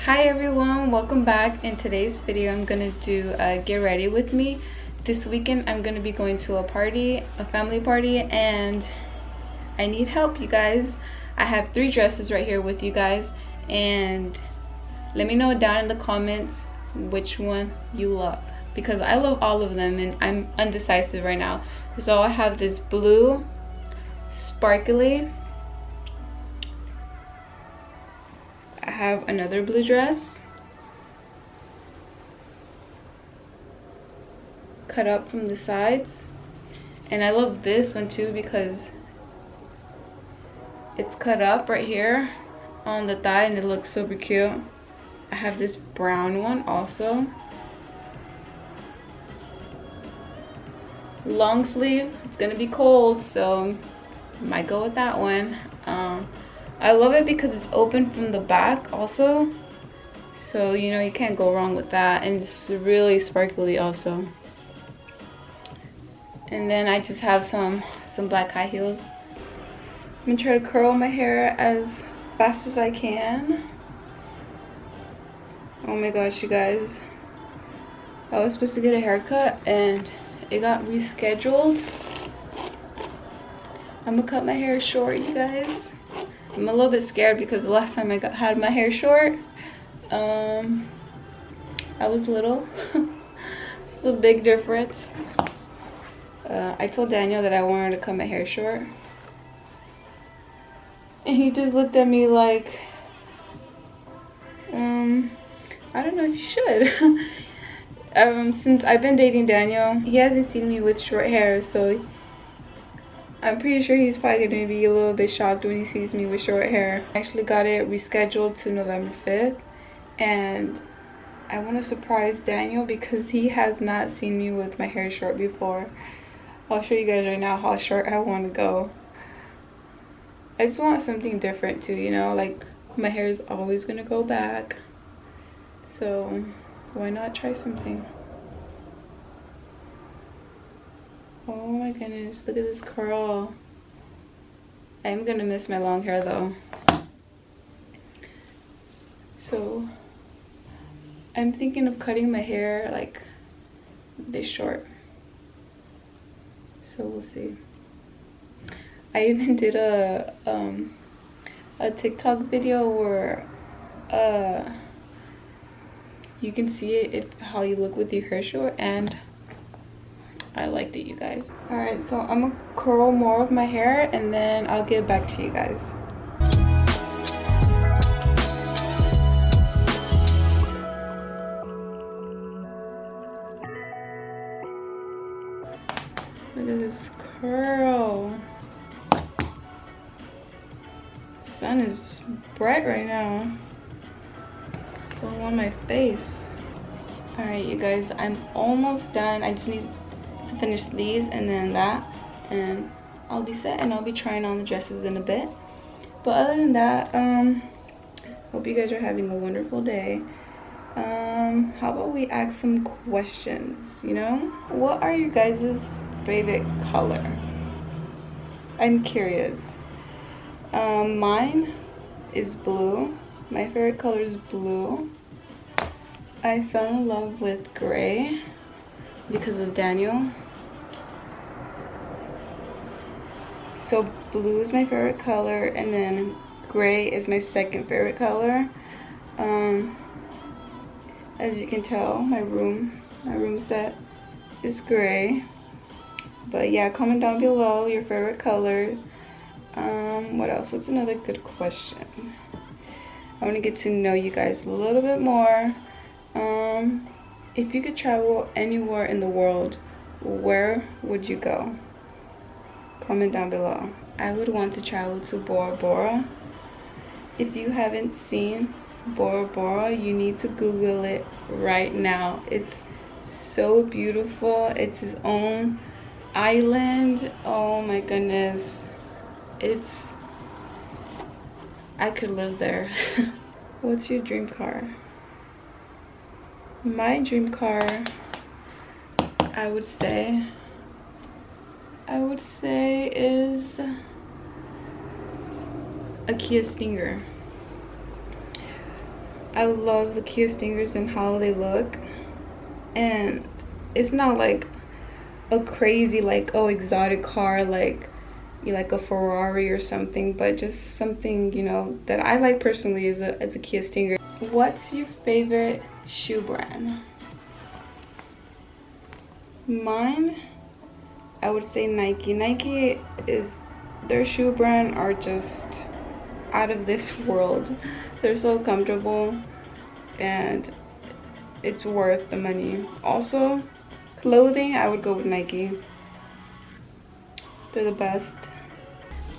Hi everyone, welcome back. In today's video I'm gonna do a get ready with me. This weekend I'm gonna be going to a family party, and I need help, you guys. I have 3 dresses right here with you guys, and let me know down in the comments which one you love, because I love all of them and I'm undecisive right now. So I have this blue sparkly, I have another blue dress cut up from the sides, and I love this one too because it's cut up right here on the thigh and it looks super cute. I have this brown one also, long sleeve. It's gonna be cold, so might go with that one. I love it because it's open from the back also, so you know you can't go wrong with that, and it's really sparkly also. And then I just have some black high heels. I'm gonna try to curl my hair as fast as I can. Oh my gosh, you guys, I was supposed to get a haircut and it got rescheduled. I'm gonna cut my hair short, you guys. I'm a little bit scared because the last time I had my hair short, I was little. It's a big difference. I told Daniel that I wanted to cut my hair short, and he just looked at me like, I don't know if you should. Since I've been dating Daniel, he hasn't seen me with short hair, so I'm pretty sure he's probably gonna be a little bit shocked when he sees me with short hair. I actually got it rescheduled to November 5th, and I want to surprise Daniel because he has not seen me with my hair short before. I'll show you guys right now how short I want to go. I just want something different too, you know, like my hair is always gonna go back, so why not try something? Oh my goodness, look at this curl. I'm gonna miss my long hair though. So I'm thinking of cutting my hair like this short. So we'll see. I even did a TikTok video where you can see it if how you look with your hair short, and I liked it, you guys. All right, so I'm gonna curl more of my hair and then I'll get back to you guys. Look at this curl. The sun is bright right now. It's all on my face. All right, you guys, I'm almost done. I just need to finish these and then that, and I'll be set, and I'll be trying on the dresses in a bit. But other than that, hope you guys are having a wonderful day. How about we ask some questions, you know? What are you guys' favorite color? I'm curious. Mine is blue. My favorite color is blue. I fell in love with gray because of Daniel. So blue is my favorite color, and then gray is my second favorite color. As you can tell, my room set is gray. But yeah, comment down below your favorite color. What else? What's another good question? I want to get to know you guys a little bit more. If you could travel anywhere in the world, where would you go? Comment down below. I would want to travel to Bora Bora. If you haven't seen Bora Bora, you need to Google it right now. It's so beautiful. It's its own island. Oh my goodness. I could live there. What's your dream car? My dream car, I would say is a Kia Stinger. I love the Kia Stingers and how they look, and it's not like a crazy, like, oh, exotic car like you like a Ferrari or something, but just something, you know, that I like personally is a Kia Stinger. What's your favorite shoe brand? Mine, I would say Nike. Nike is, their shoe brand are just out of this world. They're so comfortable and it's worth the money. Also, clothing, I would go with Nike. They're the best.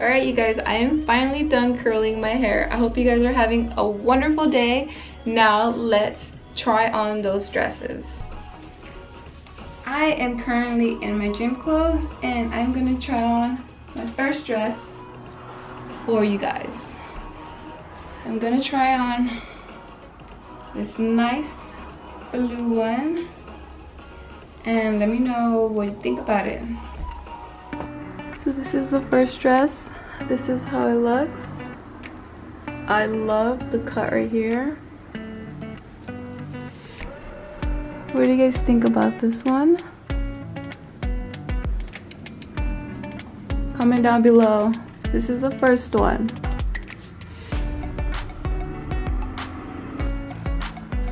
All right, you guys, I am finally done curling my hair. I hope you guys are having a wonderful day. Now let's try on those dresses. I am currently in my gym clothes and I'm gonna try on my first dress for you guys. I'm gonna try on this nice blue one and let me know what you think about it. So this is the first dress. This is how it looks. I love the cut right here. What do you guys think about this one? Comment down below. This is the first one.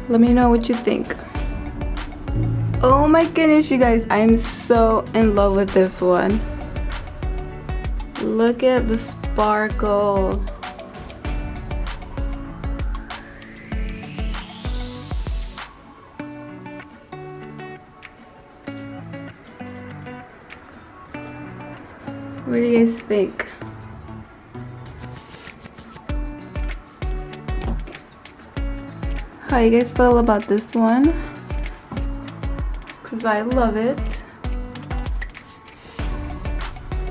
Let me know what you think. Oh my goodness, you guys, I'm so in love with this one. Look at the sparkle. What do you guys think? How you guys feel about this one? Because I love it.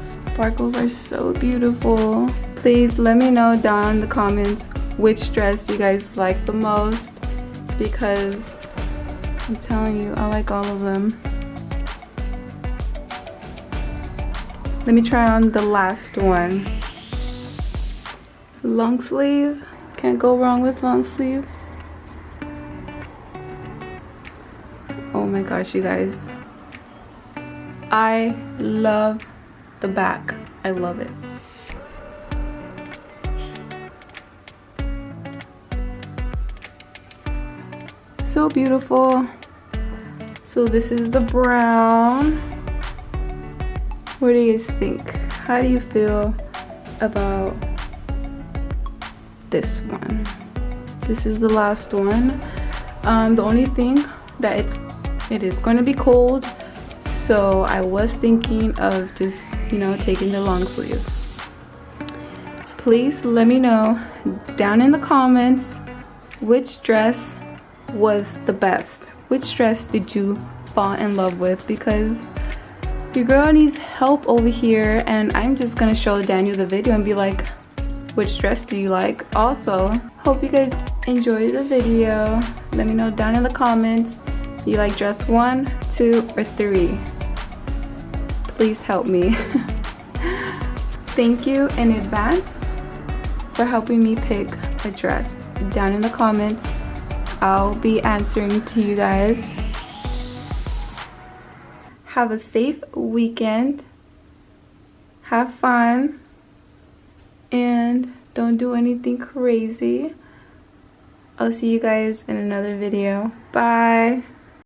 Sparkles are so beautiful. Please let me know down in the comments which dress you guys like the most, because I'm telling you, I like all of them. Let me try on the last one. Long sleeve. Can't go wrong with long sleeves. Oh my gosh, you guys. I love the back. I love it. So beautiful. So this is the brown. What do you guys think? How do you feel about this one? This is the last one. The only thing that it is going to be cold, so I was thinking of just, you know, taking the long sleeve. Please let me know down in the comments which dress was the best. Which dress did you fall in love with? Because your girl needs help over here, and I'm just gonna show Daniel the video and be like, which dress do you like? Also, hope you guys enjoyed the video. Let me know down in the comments, you like dress 1, 2, or 3. Please help me. Thank you in advance for helping me pick a dress. Down in the comments, I'll be answering to you guys. Have a safe weekend. Have fun. And don't do anything crazy. I'll see you guys in another video. Bye.